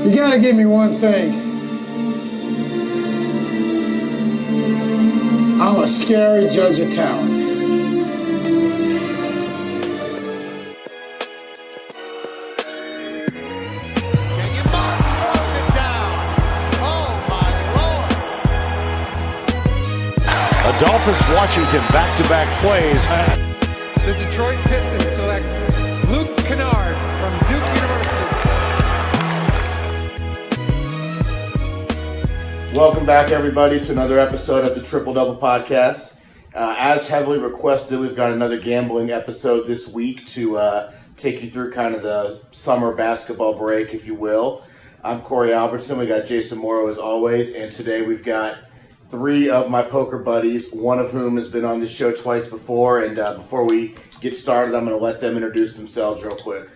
You gotta give me one thing. I'm a scary judge of talent. Adolphus Washington back-to-back plays. The Detroit Pistons select Luke Kennard from Duke University. Welcome back, everybody, to another episode of the Triple Double Podcast. As heavily requested, we've got another gambling episode this week to take you through kind of the summer basketball break, if you will. I'm Corey Albertson. We got Jason Morrow as always, and today we've got three of my poker buddies, one of whom has been on this show twice before. And before we get started, I'm going to let them introduce themselves real quick.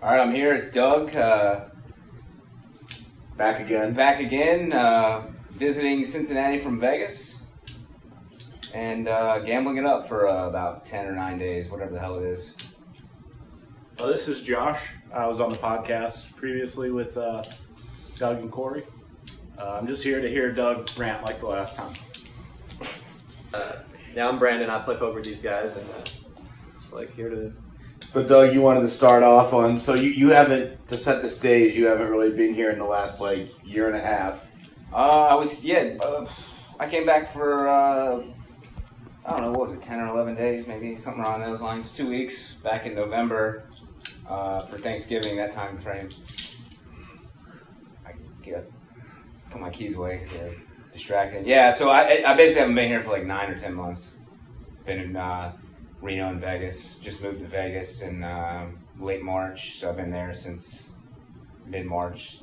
All right, I'm here. It's Doug. Back again. Visiting Cincinnati from Vegas. And gambling it up for about 10 or 9 days, whatever the hell it is. Well, this is Josh. I was on the podcast previously with Doug and Corey. I'm just here to hear Doug rant like the last time. Yeah, I'm Brandon. I play poker with these guys, and just like here to. So, Doug, you wanted to start off on. So, you haven't, to set the stage, you haven't really been here in the last year and a half. I came back for I don't know, what was it, 10 or 11 days, maybe something around those lines. 2 weeks back in November for Thanksgiving, that time frame. Put my keys away because they're distracting. Yeah, so I basically haven't been here for 9 or 10 months. Been in Reno and Vegas. Just moved to Vegas in late March, so I've been there since mid-March,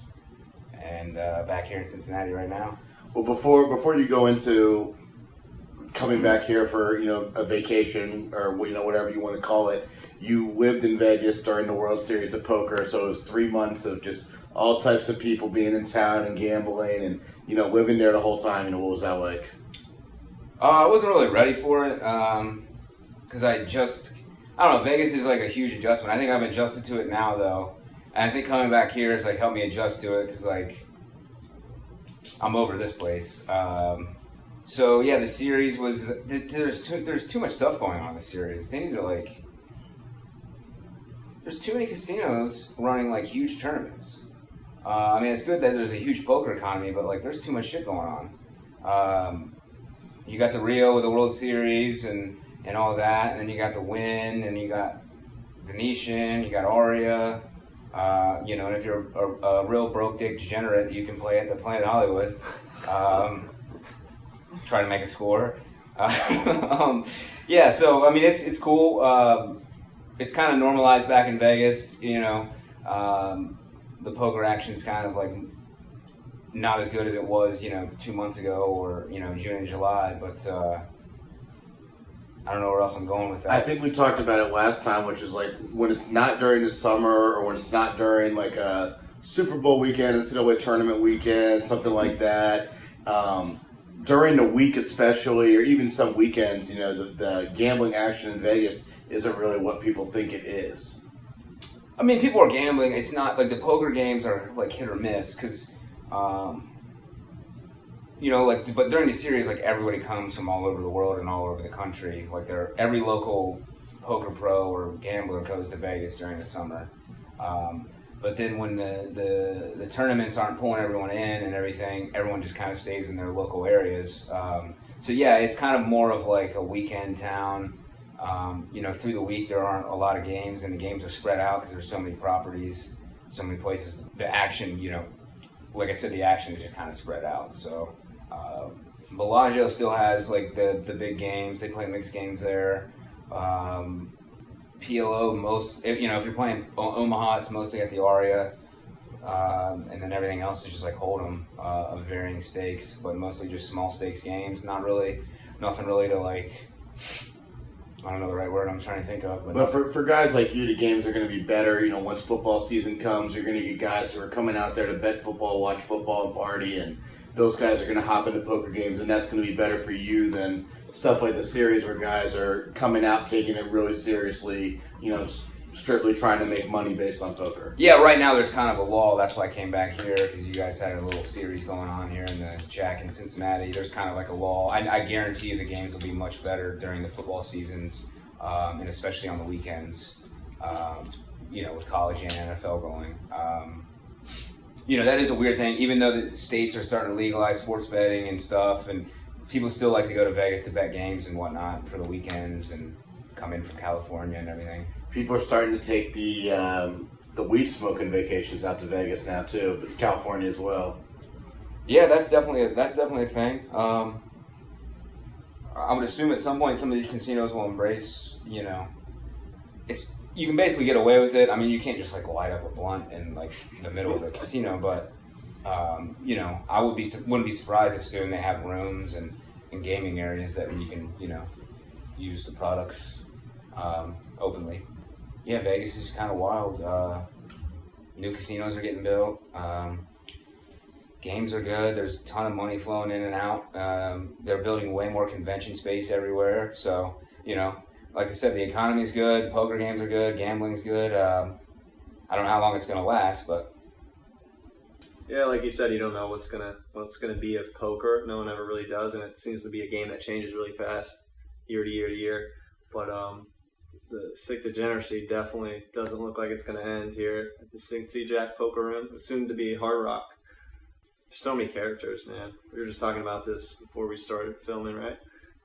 and back here in Cincinnati right now. Well, before you go into coming back here for a vacation or whatever you want to call it, you lived in Vegas during the World Series of Poker, so it was 3 months of just all types of people being in town and gambling and, living there the whole time. What was that like? I wasn't really ready for it because I don't know, Vegas is a huge adjustment. I think I've adjusted to it now, though. And I think coming back here has helped me adjust to it because I'm over this place. So, yeah, the series was, there's too much stuff going on in the series. They need to, there's too many casinos running huge tournaments. It's good that there's a huge poker economy, but there's too much shit going on. You got the Rio with the World Series and all that, and then you got the Wynn, and you got Venetian, you got Aria, and if you're a real broke dick degenerate, you can play at the Planet Hollywood. Try to make a score. Yeah, so it's cool. It's kind of normalized back in Vegas, the poker action's kind of not as good as it was, 2 months ago or, June and July, but I don't know where else I'm going with that. I think we talked about it last time, which is when it's not during the summer or when it's not during a Super Bowl weekend, NCAA tournament weekend, something like that. During the week especially, or even some weekends, the gambling action in Vegas isn't really what people think it is. People are gambling. It's not the poker games are hit or miss because, but during the series, everybody comes from all over the world and all over the country. Every local poker pro or gambler goes to Vegas during the summer. But then when the tournaments aren't pulling everyone in and everything, everyone just kind of stays in their local areas. So yeah, it's kind of more of a weekend town. Through the week there aren't a lot of games, and the games are spread out because there's so many properties, so many places. The action, like I said, the action is just kind of spread out. So Bellagio still has the big games. They play mixed games there. PLO, if you're playing Omaha, it's mostly at the Aria, and then everything else is just Hold'em of varying stakes, but mostly just small stakes games. Nothing really to I don't know the right word I'm trying to think of. But for guys like you, the games are going to be better. Once football season comes, you're going to get guys who are coming out there to bet football, watch football, and party, and those guys are going to hop into poker games, and that's going to be better for you than stuff like the series where guys are coming out, taking it really seriously, strictly trying to make money based on poker. Yeah, right now there's kind of a lull. That's why I came back here, because you guys had a little series going on here in the Jack in Cincinnati. There's kind of like a lull. I guarantee you the games will be much better during the football seasons, and especially on the weekends, with college and NFL going. That is a weird thing. Even though the states are starting to legalize sports betting and stuff, and people still like to go to Vegas to bet games and whatnot for the weekends and come in from California and everything. People are starting to take the weed smoking vacations out to Vegas now too, but California as well. Yeah, that's definitely a thing. I would assume at some point some of these casinos will embrace. You can basically get away with it. I mean, you can't just like light up a blunt in like the middle of the casino, but I wouldn't be surprised if soon they have rooms and gaming areas that you can use the products openly. Yeah, Vegas is kind of wild. New casinos are getting built. Games are good. There's a ton of money flowing in and out. They're building way more convention space everywhere. So, like I said, the economy's good. The poker games are good. Gambling's good. I don't know how long it's going to last, but yeah, like you said, you don't know what's gonna be of poker. No one ever really does, and it seems to be a game that changes really fast, year to year to year. But the sick degeneracy definitely doesn't look like it's going to end here at the Cincy Jack Poker Room. It's soon to be Hard Rock. There's so many characters, man. We were just talking about this before we started filming, right?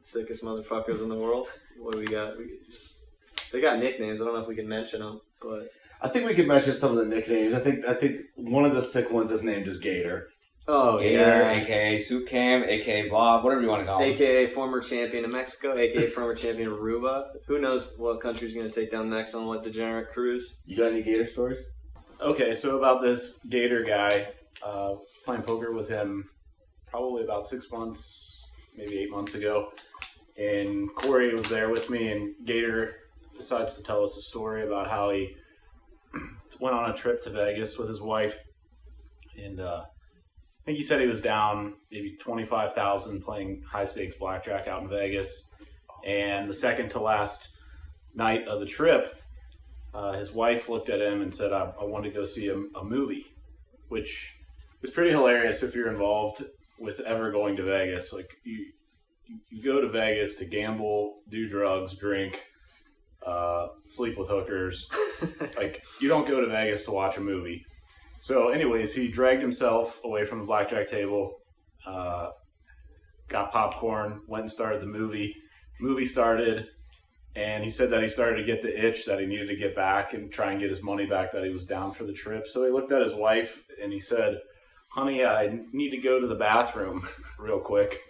Sickest motherfuckers in the world. What do we got? They got nicknames. I don't know if we can mention them, but I think we could mention some of the nicknames. I think one of the sick ones is named as Gator. Oh, Gator, yeah. a.k.a. Soup Cam, a.k.a. Bob, whatever you want to call him. A.k.a. former champion of Mexico, a.k.a. former champion of Aruba. Who knows what country's going to take down next on what degenerate cruise? You got any Gator stories? Okay, so about this Gator guy, playing poker with him probably about 6 months, maybe 8 months ago. And Corey was there with me, and Gator decides to tell us a story about how he went on a trip to Vegas with his wife. And I think he said he was down maybe $25,000 playing high-stakes blackjack out in Vegas. And the second to last night of the trip, his wife looked at him and said, I want to go see a movie, which is pretty hilarious if you're involved with ever going to Vegas. Like, you go to Vegas to gamble, do drugs, drink, sleep with hookers. Like, you don't go to Vegas to watch a movie. So anyways, he dragged himself away from the blackjack table, got popcorn, went and started the movie. Movie started, and he said that he started to get the itch that he needed to get back and try and get his money back that he was down for the trip. So he looked at his wife and he said, "Honey, I need to go to the bathroom real quick."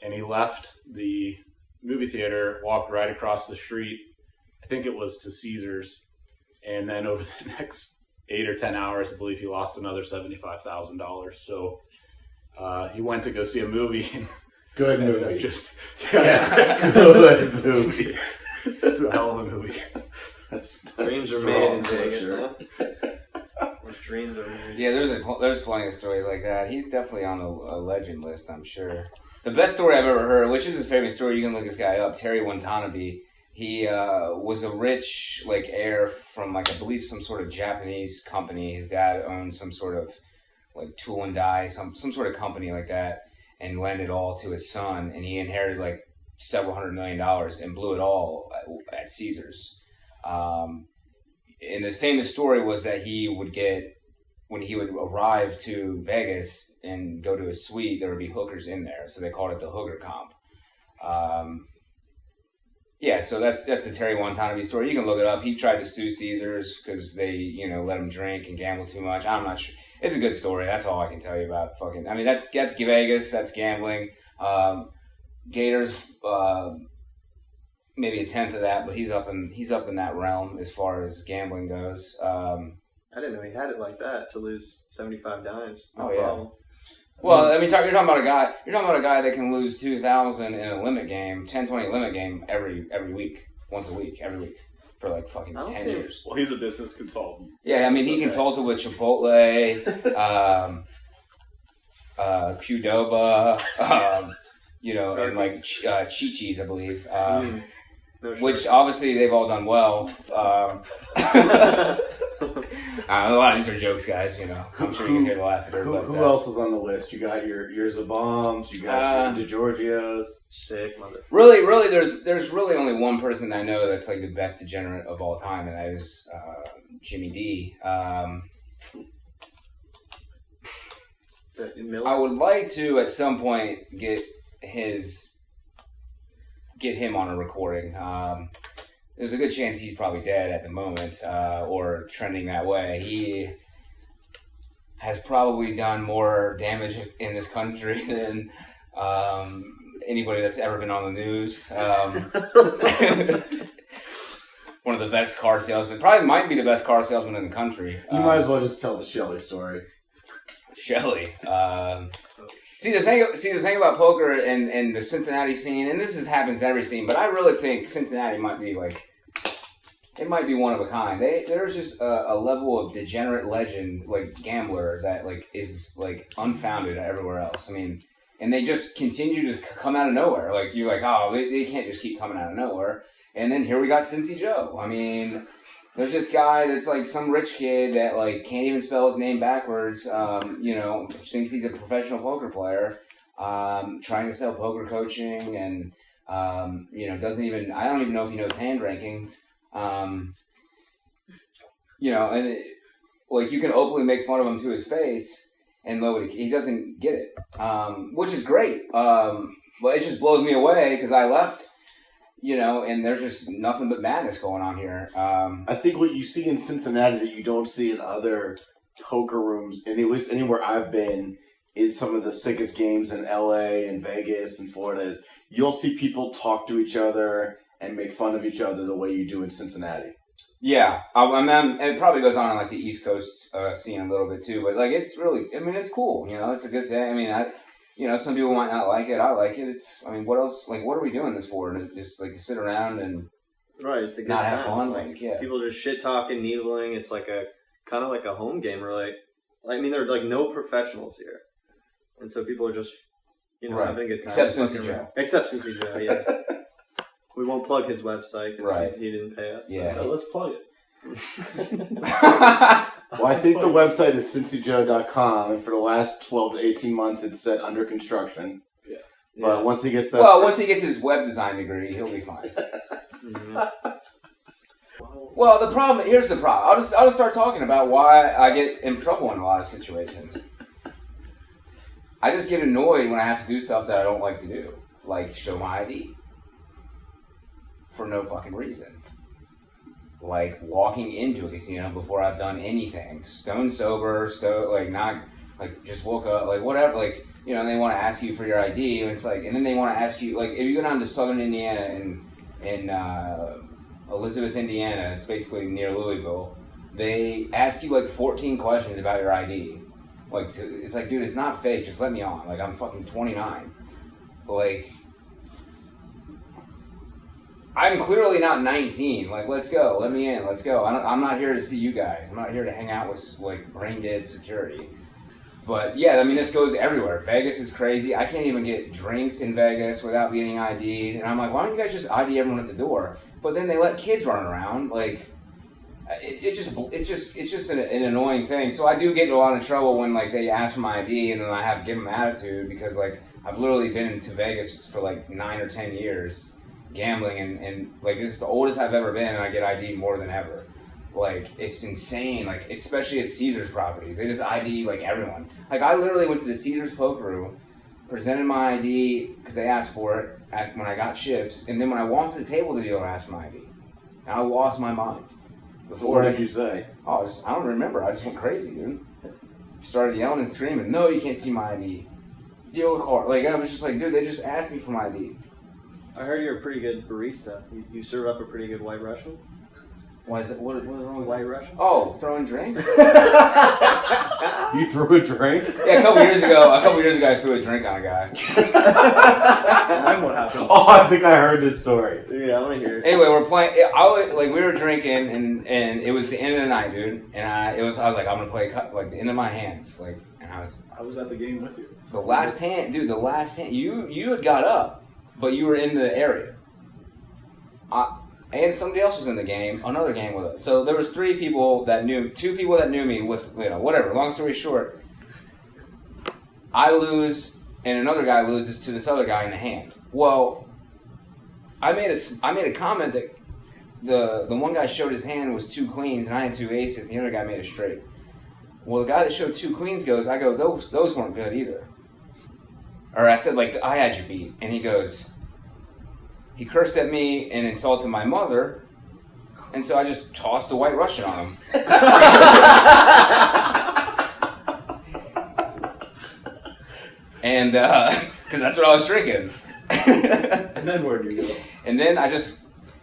And he left the movie theater, walked right across the street. I think it was to Caesars. And then over the next 8 or 10 hours, I believe he lost another $75,000. So he went to go see a movie. Good movie. Good movie. That's a hell of a movie. That's dreams are made in Vegas, huh? Dreams are made. Yeah, there's plenty of stories like that. He's definitely on a legend list, I'm sure. The best story I've ever heard, which is his favorite story, you can look this guy up, Terry Watanabe. He was a rich heir from I believe some sort of Japanese company. His dad owned some sort of tool and die, some sort of company like that, and lent it all to his son. And he inherited several $100 million and blew it all at Caesars. And the famous story was that when he would arrive to Vegas and go to his suite, there would be hookers in there, so they called it the hooker comp. Yeah, so that's the Terry Watanabe story. You can look it up. He tried to sue Caesars because they, let him drink and gamble too much. I'm not sure. It's a good story. That's all I can tell you about that's Vegas. That's gambling. Gators, maybe a tenth of that, but he's up in that realm as far as gambling goes. I didn't know he had it like that to lose 75 dimes. No yeah. problem. Well, you're talking about a guy. You're talking about a guy that can lose 2,000 in a limit game, 10-20 limit game every week, once a week, every week for fucking 10 years. Well, he's a business consultant. Yeah, I mean he consulted with Chipotle, Qdoba, and Chi-Chi's, I believe. No shirt. which obviously they've all done well. A lot of these are jokes, guys. You know, I'm sure you can hear the laughter. Who else is on the list? You got your Zabombs, you got your DeGiorgios. Sick motherfucker. Really, there's really only one person I know that's like the best degenerate of all time, and that is Jimmy D. Is that Miller? I would like to at some point get him on a recording. There's a good chance he's probably dead at the moment, or trending that way. He has probably done more damage in this country than anybody that's ever been on the news. One of the best car salesmen. Probably might be the best car salesman in the country. You might as well just tell the Shelley story. Shelley. See the thing about poker and the Cincinnati scene, and this happens every scene, but I really think Cincinnati might be one of a kind. There's just a level of degenerate legend, like gambler, that like is like unfounded everywhere else. I mean, and they just continue to come out of nowhere. Like you're like, oh, they can't just keep coming out of nowhere. And then here we got Cincy Joe. I mean, there's this guy that's like some rich kid that like can't even spell his name backwards. Thinks he's a professional poker player, trying to sell poker coaching, and doesn't even. I don't even know if he knows hand rankings. Like you can openly make fun of him to his face, and he doesn't get it, which is great. But it just blows me away because I left. And there's just nothing but madness going on here. I think what you see in Cincinnati that you don't see in other poker rooms, and at least anywhere I've been, is some of the sickest games in LA and Vegas and Florida, is you'll see people talk to each other and make fun of each other the way you do in Cincinnati. Yeah. It probably goes on in like the East Coast scene a little bit too, but like it's really, it's cool. It's a good thing. Some people might not like it. I like it. What else? Like, what are we doing this for? Just like to sit around and right? It's a good not time. have fun. Like, yeah, people just shit talking, needling. It's like a kind of like a home game, really. There are like no professionals here, and so people are just right. having a good time. Except Cincy Joe. Except Cincy Joe. Yeah. We won't plug his website because he didn't pay us. Yeah, so. Let's plug it. Well, I think the website is cincyjoe.com, and for the last 12 to 18 months, it's set under construction. Yeah. But once he gets that, once he gets his web design degree, he'll be fine. Mm-hmm. Well, here's the problem. I'll just start talking about why I get in trouble in a lot of situations. I just get annoyed when I have to do stuff that I don't like to do, like show my ID for no fucking reason. Like walking into a casino before I've done anything, stone sober, just woke up, like whatever, like they want to ask you for your ID, and it's like, and then they want to ask you, like if you go down to Southern Indiana in Elizabeth, Indiana, it's basically near Louisville, they ask you like 14 questions about your ID. Like it's like, dude, it's not fake, just let me on. Like I'm fucking 29. Like. I'm clearly not 19. Like, let's go. Let me in. Let's go. I'm not here to see you guys. I'm not here to hang out with, like, brain-dead security. But, yeah, this goes everywhere. Vegas is crazy. I can't even get drinks in Vegas without getting ID'd. And I'm like, why don't you guys just ID everyone at the door? But then they let kids run around. Like, it's just an annoying thing. So I do get in a lot of trouble when, like, they ask for my ID and then I have to give them attitude because, like, I've literally been to Vegas for, like, 9 or 10 years. Gambling and like this is the oldest I've ever been, and I get ID more than ever. Like it's insane. Like especially at Caesars properties, they just ID like everyone. Like I literally went to the Caesars poker room, presented my ID because they asked for it when I got chips, and then when I walked to the table, the dealer asked for my ID, and I lost my mind. What did you say? I don't remember. I just went crazy, dude. Started yelling and screaming. No, you can't see my ID. Deal with card. Like I was just like, dude, they just asked me for my ID. I heard you're a pretty good barista. You serve up a pretty good White Russian. Why is it? What is wrong with White Russian? Oh, throwing drinks? You threw a drink? Yeah, a couple years ago, I threw a drink on a guy. Then what happened? Oh, I think I heard this story. Yeah, I want to hear it. Anyway, we're playing. We were drinking, and it was the end of the night, dude. And I was like, I'm gonna play like the end of my hands, like. And I was at the game with you. The last hand, dude. The last hand. You had got up. But you were in the area. and somebody else was in the game, another game with us. So there was 2 people that knew me with, whatever. Long story short, I lose and another guy loses to this other guy in the hand. Well, I made a comment that the one guy showed his hand was 2 queens and I had 2 aces, and the other guy made a straight. Well, the guy that showed 2 queens goes, I go, those weren't good either. Or I said, like, I had you beat. And he goes, he cursed at me and insulted my mother, and so I just tossed a White Russian on him. And, because that's what I was drinking. And then where'd you go? And then I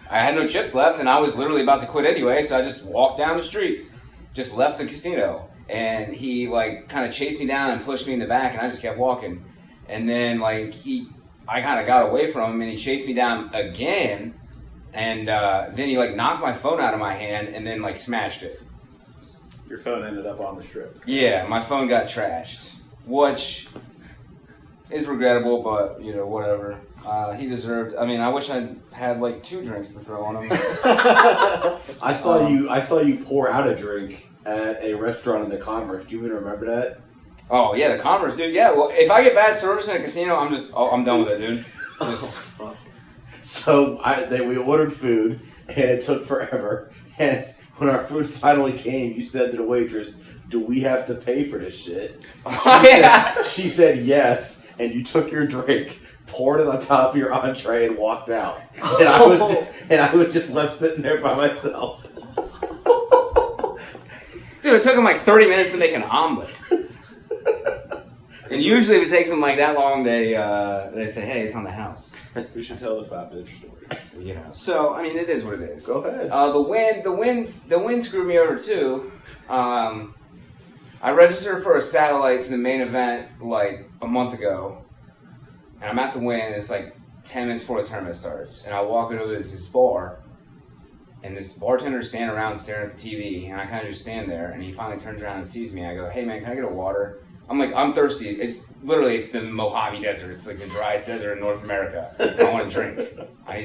had no chips left, and I was literally about to quit anyway, so I just walked down the street, just left the casino. And he, like, kind of chased me down and pushed me in the back, and I just kept walking. And then, like, I kind of got away from him, and he chased me down again, and then he, like, knocked my phone out of my hand and then, like, smashed it. Your phone ended up on the strip. Yeah, my phone got trashed, which is regrettable, but, whatever. He deserved, I wish I had, like, 2 drinks to throw on him. I saw you pour out a drink at a restaurant in the Commerce. Do you even remember that? Oh, yeah, the Commerce, dude. Yeah, well, if I get bad service in a casino, I'm done with it, dude. So we ordered food, and it took forever. And when our food finally came, you said to the waitress, "Do we have to pay for this shit?" She said yes, and you took your drink, poured it on top of your entree, and walked out. And I was just left sitting there by myself. Dude, it took them like 30 minutes to make an omelet. And usually if it takes them like that long, they say, "Hey, it's on the house." We should tell the fat bitch story. So, it is what it is. Go ahead. The wind screwed me over too. I registered for a satellite to the main event like a month ago, and I'm at the Win, and it's like 10 minutes before the tournament starts, and I walk over to this bar, and this bartender's standing around staring at the TV, and I kind of just stand there, and he finally turns around and sees me. I go, "Hey man, can I get a water?" I'm like, "I'm thirsty. It's the Mojave Desert. It's like the driest desert in North America. I want to drink. I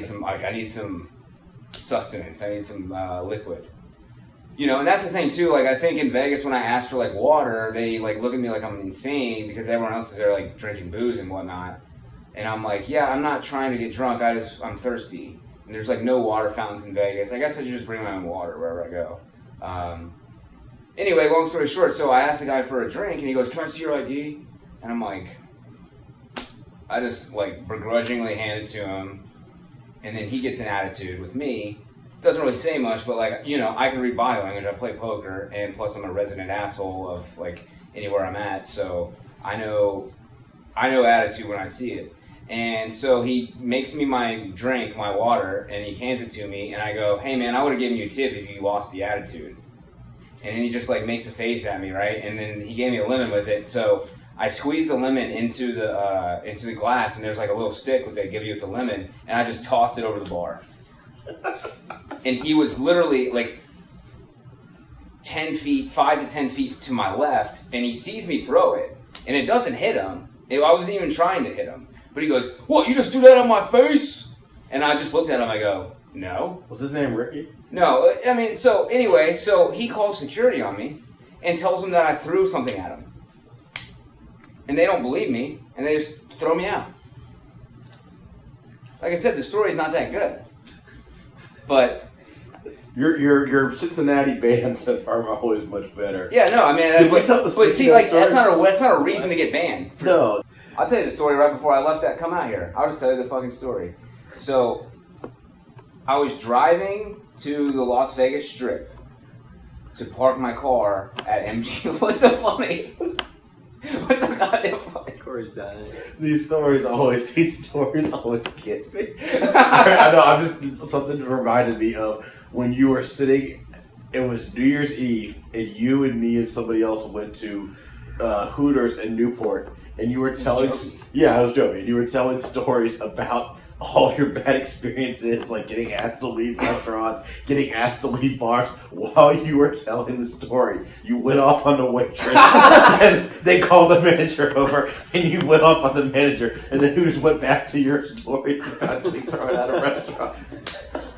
need some sustenance. I need some liquid." And that's the thing too. Like, I think in Vegas when I ask for like water, they like look at me like I'm insane because everyone else is there like drinking booze and whatnot. And I'm like, "Yeah, I'm not trying to get drunk. I'm thirsty." And there's like no water fountains in Vegas. I guess I should just bring my own water wherever I go. Anyway, long story short, so I asked the guy for a drink, and he goes, "Can I see your ID?" And I'm like, I just like begrudgingly hand it to him, and then he gets an attitude with me. Doesn't really say much, but like, I can read body language. I play poker, and plus I'm a resident asshole of like anywhere I'm at, so I know attitude when I see it. And so he makes me my drink, my water, and he hands it to me, and I go, "Hey man, I would have given you a tip if you lost the attitude." And then he just like makes a face at me, right? And then he gave me a lemon with it. So I squeeze the lemon into the glass, and there's like a little stick that they give you with the lemon, and I just tossed it over the bar. And he was literally like 5 to 10 feet to my left, and he sees me throw it, and it doesn't hit him. I wasn't even trying to hit him. But he goes, "What, you just do that on my face?" And I just looked at him, I go, "No." Was his name Ricky? No, so anyway, so he calls security on me and tells them that I threw something at him. And they don't believe me, and they just throw me out. Like I said, the story's not that good. But your Cincinnati bands are always much better. yeah, no, but see, like that's not a reason to get banned. No. I'll tell you the story right before I left that come out here. I'll just tell you the fucking story. So I was driving to the Las Vegas Strip to park my car at MG. What's so funny? What's so goddamn funny? Corey's dying. These stories always get me. I know. I'm just something that reminded me of when you were sitting. It was New Year's Eve, and you and me and somebody else went to Hooters in Newport, and you were telling. Yeah, I was joking. You were telling stories about all of your bad experiences, like getting asked to leave restaurants, getting asked to leave bars. While you were telling the story, you went off on the waitress, and they called the manager over, and you went off on the manager, and then you just went back to your stories about being thrown out of restaurants.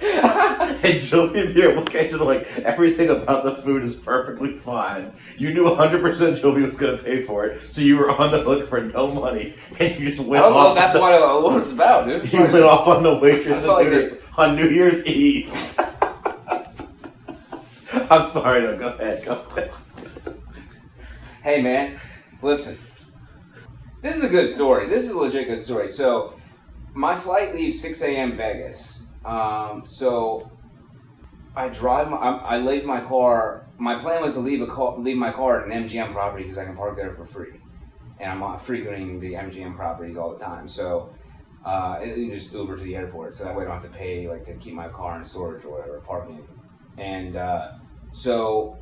And Joby and me are looking at you like everything about the food is perfectly fine. You knew 100% Joby was going to pay for it, so you were on the hook for no money, and you just went off. I don't know if that's what it's about, dude. You went off on the waitress on New Year's Eve. I'm sorry, no, go ahead. Hey, man, listen. This is a good story. This is a legit good story. So, my flight leaves 6 a.m. Vegas. So I leave my car. My plan was to leave my car at an MGM property because I can park there for free, and I'm frequenting the MGM properties all the time. So just Uber to the airport, so that way I don't have to pay to keep my car in storage or whatever, parking. And so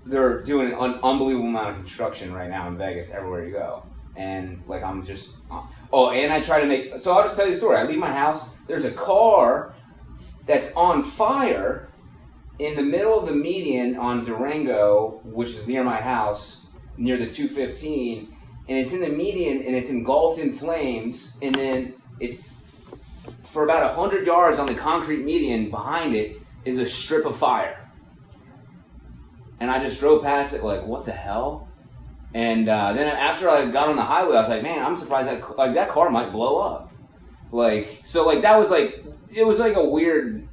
they're doing an unbelievable amount of construction right now in Vegas everywhere you go. And I'm just and I try to make. So I'll just tell you the story. I leave my house. There's a car that's on fire in the middle of the median on Durango, which is near my house, near the 215, and it's in the median and it's engulfed in flames, and then it's for about 100 yards on the concrete median behind it is a strip of fire. And I just drove past it like, what the hell? And then after I got on the highway, I was like, man, I'm surprised that car might blow up. That was it was like a weird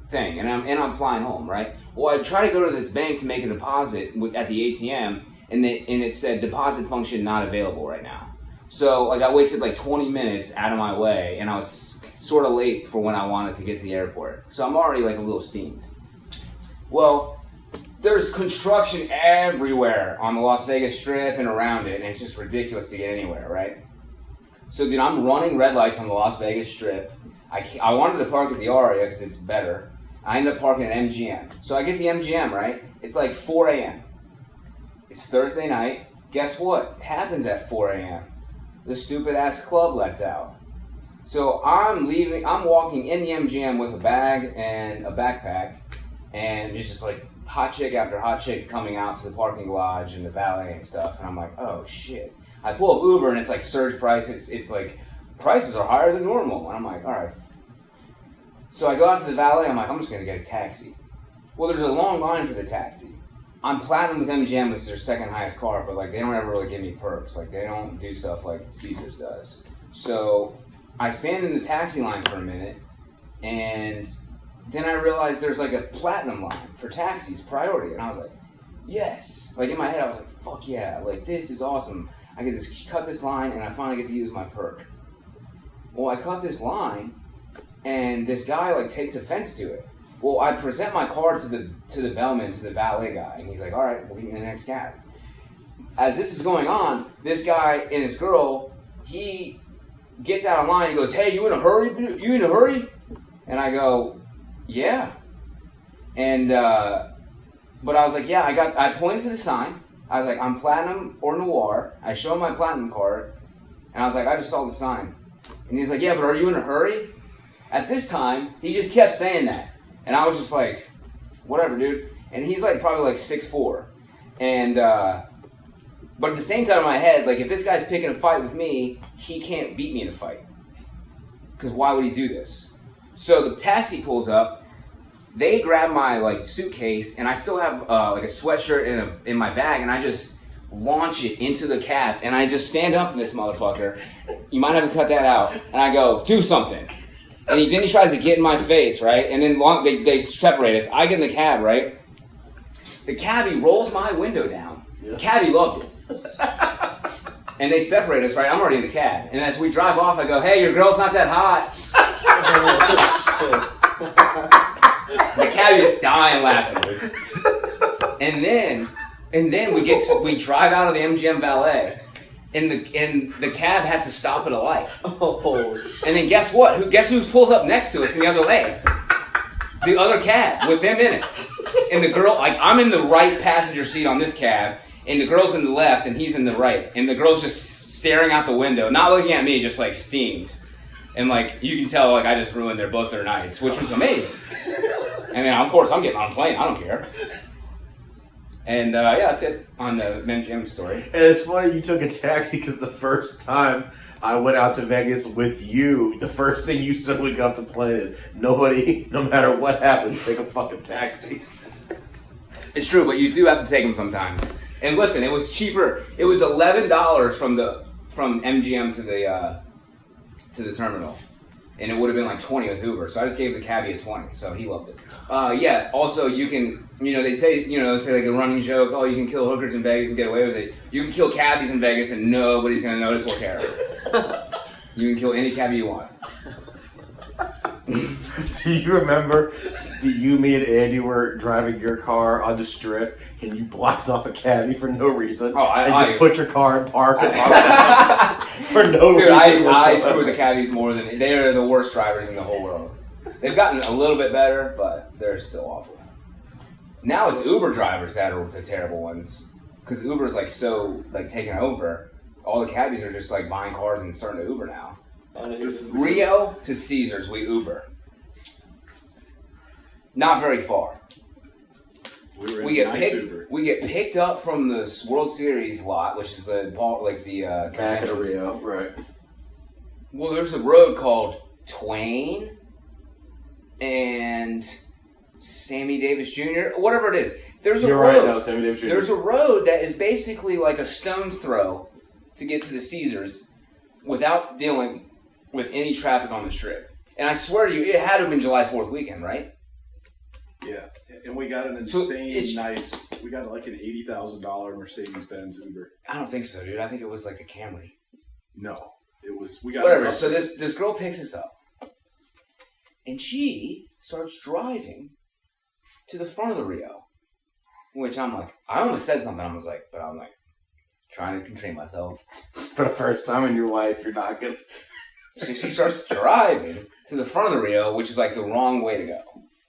thing, and I'm flying home, right? Well, I try to go to this bank to make a deposit at the ATM, and it said deposit function not available right now. So I wasted 20 minutes out of my way, and I was sort of late for when I wanted to get to the airport. So I'm already a little steamed. Well, there's construction everywhere on the Las Vegas Strip and around it, and it's just ridiculous to get anywhere, right? So, dude, I'm running red lights on the Las Vegas Strip. I wanted to park at the Aria because it's better. I ended up parking at MGM. So I get to MGM, right? It's 4 a.m. It's Thursday night. Guess what happens at 4 a.m.? The stupid-ass club lets out. So I'm walking in the MGM with a bag and a backpack, and just hot chick after hot chick coming out to the parking garage and the valet and stuff. And I'm like, oh, shit. I pull up Uber, and it's surge price. It's prices are higher than normal. And I'm like, all right. So I go out to the valet. I'm like, I'm just going to get a taxi. Well, there's a long line for the taxi. I'm platinum with MGM, which is their second highest car, but they don't ever really give me perks. They don't do stuff like Caesars does. So I stand in the taxi line for a minute, and then I realized there's a platinum line for taxis, priority. And I was like, yes. In my head, I was like, fuck yeah. This is awesome. I get to cut this line, and I finally get to use my perk. Well, I cut this line, and this guy takes offense to it. Well, I present my card to the bellman, to the valet guy, and he's like, all right, we'll get you in the next cab. As this is going on, this guy and his girl, he gets out of line. He goes, hey, you in a hurry? You in a hurry? And I go, yeah. And but I was like, yeah, I pointed to the sign. I was like, I'm platinum or noir. I show him my platinum card, and I was like, I just saw the sign. And he's like, yeah, but are you in a hurry? At this time, he just kept saying that. And I was just like, whatever, dude. And he's probably 6'4". And, but at the same time in my head, if this guy's picking a fight with me, he can't beat me in a fight. Because why would he do this? So the taxi pulls up. They grab my suitcase, and I still have a sweatshirt in my bag, and I just launch it into the cab, and I just stand up for this motherfucker. You might have to cut that out. And I go, do something. And then he tries to get in my face, right? And then they separate us. I get in the cab, right? The cabbie rolls my window down. Yeah. The cabbie loved it. And they separate us, right? I'm already in the cab. And as we drive off, I go, hey, your girl's not that hot. The cabbie is dying laughing. And then we drive out of the MGM valet. And the cab has to stop at a light. Oh. And then guess what? Guess who pulls up next to us in the other lane? The other cab with them in it. And the girl, I'm in the right passenger seat on this cab, and the girl's in the left, and he's in the right. And the girl's just staring out the window, not looking at me, just steamed. And you can tell I just ruined both their nights, which was amazing. And then of course I'm getting on a plane. I don't care. And yeah, that's it on the MGM story. And it's funny you took a taxi because the first time I went out to Vegas with you. The first thing you said when we got off the plane is, nobody, no matter what happens, take a fucking taxi. It's true, but you do have to take them sometimes. And listen, it was cheaper. It was $11 from MGM to the terminal, and it would have been like 20 with Uber. So I just gave the cabbie a 20, so he loved it. Yeah. Also, you can, they say, it's like a running joke. Oh, you can kill hookers in Vegas and get away with it. You can kill cabbies in Vegas and nobody's gonna notice or care. You can kill any cabbie you want. Do you remember that you, me, and Andy were driving your car on the strip and you blocked off a cabbie for no reason? Just put your car in park and for no reason. I screw with the cabbies more than they're the worst drivers in the whole world. They've gotten a little bit better, but they're still awful. Now it's Uber drivers that are the terrible ones because Uber's taking over. All the cabbies are just like buying cars and starting to Uber now. Rio to Caesars, we Uber. Not very far. We get picked up from the World Series lot, which is the back of Rio, right? Well, there's a road called Twain and Sammy Davis Jr. Whatever it is. Sammy Davis Jr. There's a road that is basically like a stone's throw to get to the Caesars without dealing with any traffic on the strip. And I swear to you, it had to have been July 4th weekend, right? Yeah, and we got an we got like an $80,000 Mercedes-Benz Uber. I don't think so, dude. I think it was like a Camry. No, it was, we got whatever. So this girl picks us up, and she starts driving to the front of the Rio, which I'm like, I almost said something. I was like, but I'm like, trying to contain myself. For the first time in your life, you're not gonna. So she starts driving to the front of the Rio, which is like the wrong way to go.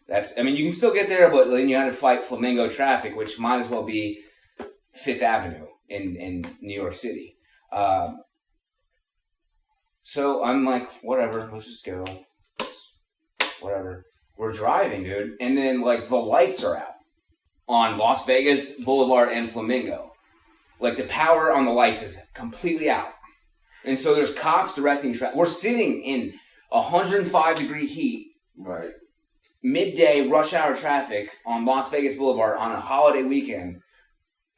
You can still get there, but then you had to fight flamingo traffic, which might as well be Fifth Avenue in New York City. So I'm like, whatever, let's just go. Whatever. We're driving, dude, and then like the lights are out on Las Vegas Boulevard and Flamingo. Like the power on the lights is completely out. And so there's cops directing traffic. We're sitting in 105-degree heat. Right. Midday rush hour traffic on Las Vegas Boulevard on a holiday weekend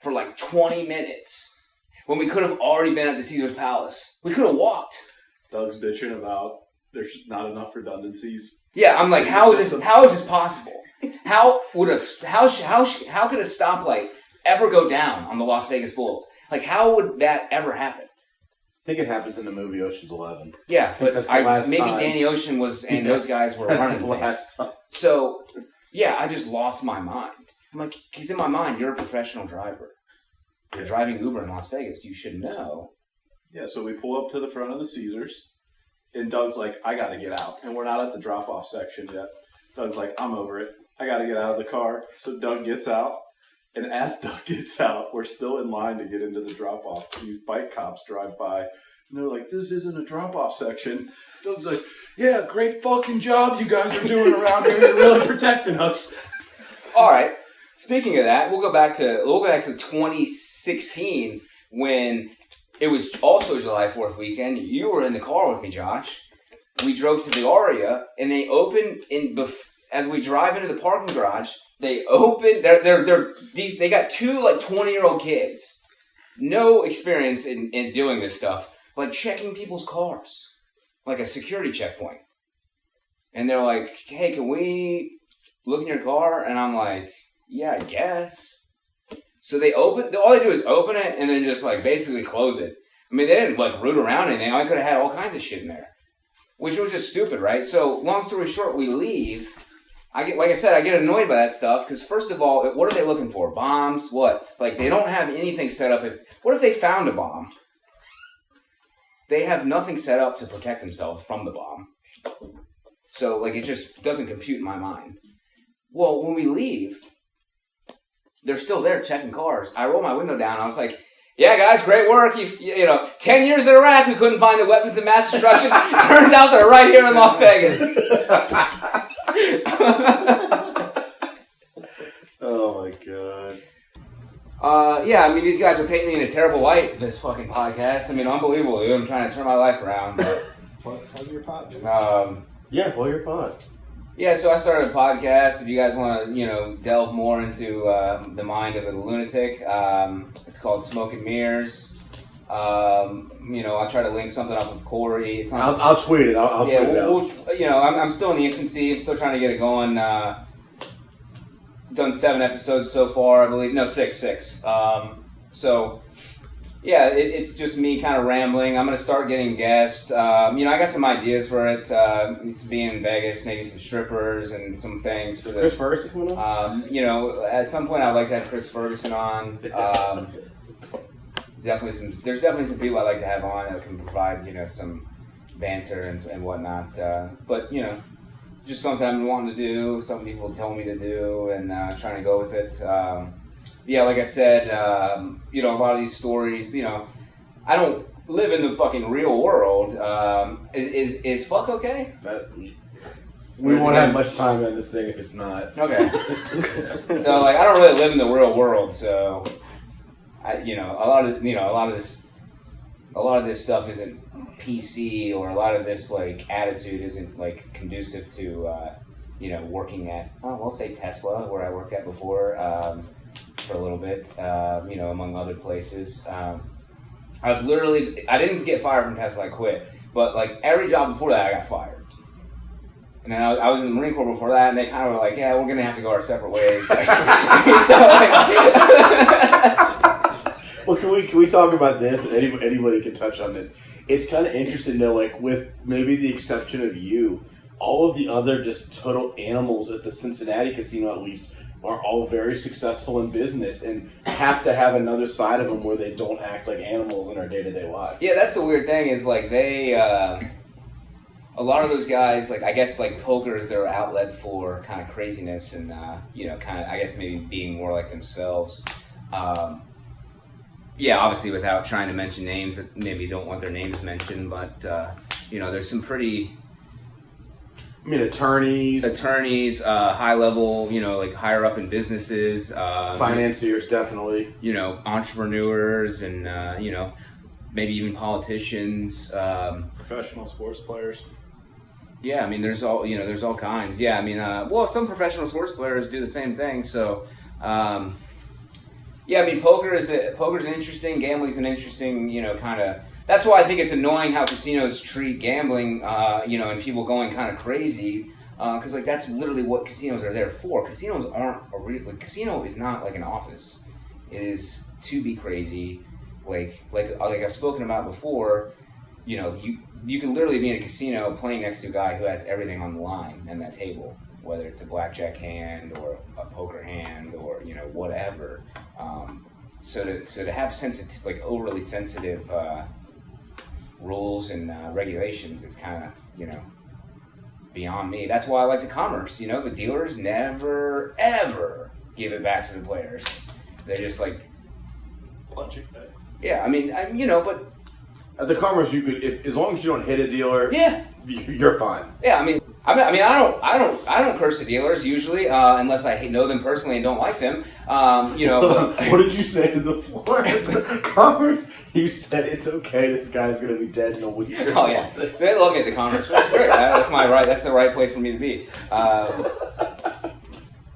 for like 20 minutes when we could have already been at the Caesars Palace. We could have walked. Doug's bitching about there's not enough redundancies. Yeah, I'm like, how is this possible? How could a stoplight ever go down on the Las Vegas Boulevard? Like, how would that ever happen? I think it happens in the movie Ocean's 11. Yeah, but maybe time. Danny Ocean was, and those guys were running. That's the last time. So, yeah, I just lost my mind. I'm like, because in my mind, you're a professional driver. You're driving Uber in Las Vegas. You should know. Yeah, so we pull up to the front of the Caesars, and Doug's like, I got to get out. And we're not at the drop-off section yet. Doug's like, I'm over it. I got to get out of the car. So Doug gets out. And as Doug gets out, we're still in line to get into the drop-off. These bike cops drive by, and they're like, this isn't a drop-off section. Doug's like, yeah, great fucking job you guys are doing around here. You're really protecting us. All right. Speaking of that, we'll go back to 2016 when it was also July 4th weekend. You were in the car with me, Josh. We drove to the Aria, and they opened as we drive into the parking garage. They opened. They got two like 20-year-old kids, no experience in doing this stuff, like checking people's cars, like a security checkpoint. And they're like, "Hey, can we look in your car?" And I'm like, "Yeah, I guess." So they open. All they do is open it and then just like basically close it. I mean, they didn't like root around anything. I could have had all kinds of shit in there, which was just stupid, right? So long story short, we leave. I get annoyed by that stuff because first of all, what are they looking for? Bombs? What? Like they don't have anything set up. What if they found a bomb? They have nothing set up to protect themselves from the bomb. So like it just doesn't compute in my mind. Well, when we leave, they're still there checking cars. I roll my window down. I was like, "Yeah, guys, great work. You know, 10 years in Iraq, we couldn't find the weapons of mass destruction. Turns out they're right here in Las Vegas." Oh my god. Yeah, I mean, these guys are painting me in a terrible light, this fucking podcast. I mean, unbelievable, dude. I'm trying to turn my life around. But, Plug your pod, dude. Yeah, well, your pod. Yeah, so I started a podcast. If you guys want to, delve more into the mind of a lunatic, it's called Smoke and Mirrors. I'll try to link something up with Corey. It's not, I'll tweet it. I'll tweet it out. I'm still in the infancy. I'm still trying to get it going. Done 7 episodes so far, I believe. No, 6. It's just me kind of rambling. I'm going to start getting guests. I got some ideas for it. Being in Vegas, maybe some strippers and some things for Chris Ferguson coming on? At some point I'd like to have Chris Ferguson on. There's definitely some people I'd like to have on that can provide, some banter and whatnot. Just something I've been wanting to do, something people tell me to do, and trying to go with it. Like I said, a lot of these stories, I don't live in the fucking real world. Is fuck okay? We won't have much time on this thing if it's not. Okay. So, I don't really live in the real world, so, a lot of this stuff isn't PC, or a lot of this attitude isn't conducive to working at say Tesla, where I worked at before for a little bit, among other places. I didn't get fired from Tesla, I quit, but every job before that I got fired. And then I was in the Marine Corps before that, and they kind of were like, yeah, we're gonna have to go our separate ways. Well, can we talk about this? And anybody can touch on this. It's kind of interesting to know, with maybe the exception of you, all of the other just total animals at the Cincinnati casino, at least, are all very successful in business and have to have another side of them where they don't act like animals in our day-to-day lives. Yeah, that's the weird thing is they, a lot of those guys, I guess poker is their outlet for kind of craziness and, I guess maybe being more like themselves. Obviously without trying to mention names that maybe don't want their names mentioned, but, there's some pretty... attorneys, high level, higher up in businesses. Financiers, definitely. Entrepreneurs and, maybe even politicians. Professional sports players. Yeah, there's all kinds. Yeah, some professional sports players do the same thing, so... poker's interesting. Gambling's an interesting, kind of. That's why I think it's annoying how casinos treat gambling, and people going kind of crazy, because that's literally what casinos are there for. Casinos aren't a real. Casino is not like an office. It is to be crazy, like I've spoken about before. You can literally be in a casino playing next to a guy who has everything on the line in that table. Whether it's a blackjack hand or a poker hand or whatever, so to have overly sensitive rules and regulations is kind of beyond me. That's why I like the commerce. The dealers never ever give it back to the players. They just punching bags. Yeah, but at the commerce you could, as long as you don't hit a dealer, yeah, you're fine. Yeah, I don't curse the dealers usually, unless I know them personally and don't like them. But, what did you say to the floor at the commerce? You said it's okay. This guy's gonna be dead in a week. Oh yeah, they love me at the commerce. That's great. That's my right. That's the right place for me to be.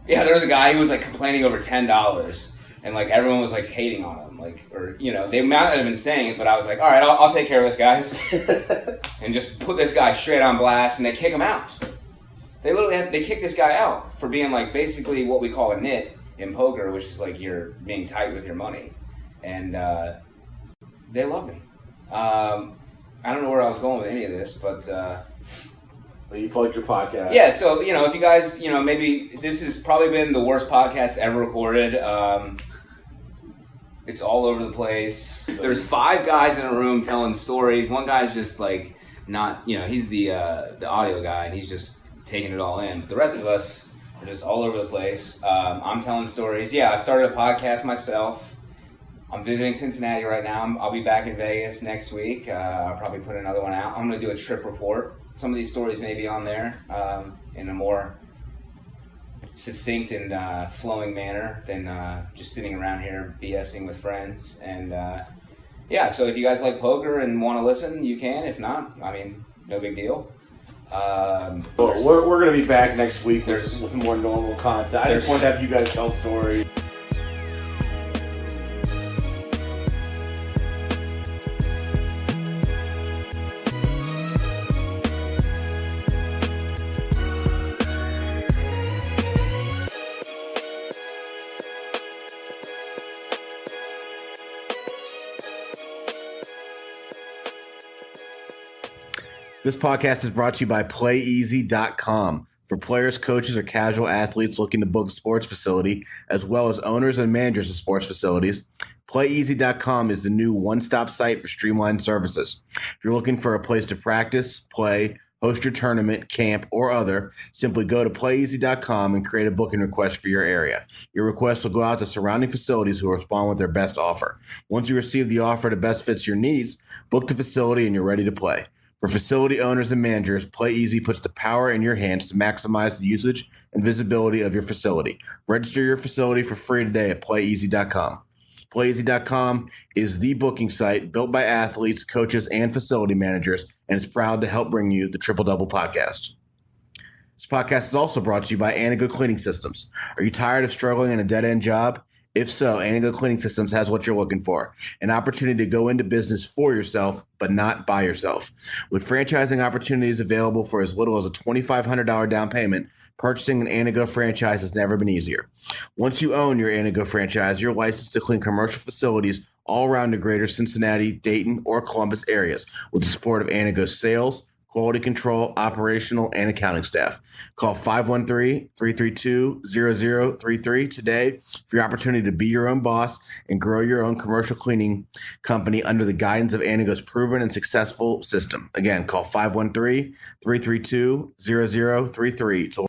There was a guy who was complaining over $10, and everyone was hating on him. They might not have been saying it, but I was all right, I'll take care of this, guys. And just put this guy straight on blast, and they kick him out. They literally they kick this guy out for being basically what we call a nit in poker, which is you're being tight with your money. And they love me. I don't know where I was going with any of this, but... Well, you plugged your podcast. Yeah, so, if you guys, maybe this has probably been the worst podcast ever recorded. It's all over the place. There's 5 guys in a room telling stories. One guy's just not, he's the audio guy, and he's just taking it all in. But the rest of us are just all over the place. I'm telling stories. Yeah, I've started a podcast myself. I'm visiting Cincinnati right now. I'll be back in Vegas next week. I'll probably put another one out. I'm going to do a trip report. Some of these stories may be on there in a more succinct and flowing manner than just sitting around here BSing with friends. And so if you guys like poker and want to listen, you can. If not, I mean, no big deal. We're going to be back next week with more normal content. I just want to have you guys tell stories. This podcast is brought to you by PlayEasy.com. For players, coaches, or casual athletes looking to book a sports facility, as well as owners and managers of sports facilities, PlayEasy.com is the new one-stop site for streamlined services. If you're looking for a place to practice, play, host your tournament, camp, or other, simply go to PlayEasy.com and create a booking request for your area. Your request will go out to surrounding facilities who will respond with their best offer. Once you receive the offer that best fits your needs, book the facility and you're ready to play. For facility owners and managers, PlayEasy puts the power in your hands to maximize the usage and visibility of your facility. Register your facility for free today at PlayEasy.com. PlayEasy.com is the booking site built by athletes, coaches, and facility managers, and is proud to help bring you the Triple Double Podcast. This podcast is also brought to you by Anago Cleaning Systems. Are you tired of struggling in a dead-end job? If so, Anago Cleaning Systems has what you're looking for, an opportunity to go into business for yourself, but not by yourself. With franchising opportunities available for as little as a $2,500 down payment, purchasing an Anago franchise has never been easier. Once you own your Anago franchise, you're licensed to clean commercial facilities all around the greater Cincinnati, Dayton, or Columbus areas with the support of Anago's sales, quality control, operational, and accounting staff. Call 513-332-0033 today for your opportunity to be your own boss and grow your own commercial cleaning company under the guidance of Anago's proven and successful system. Again, call 513-332-0033 to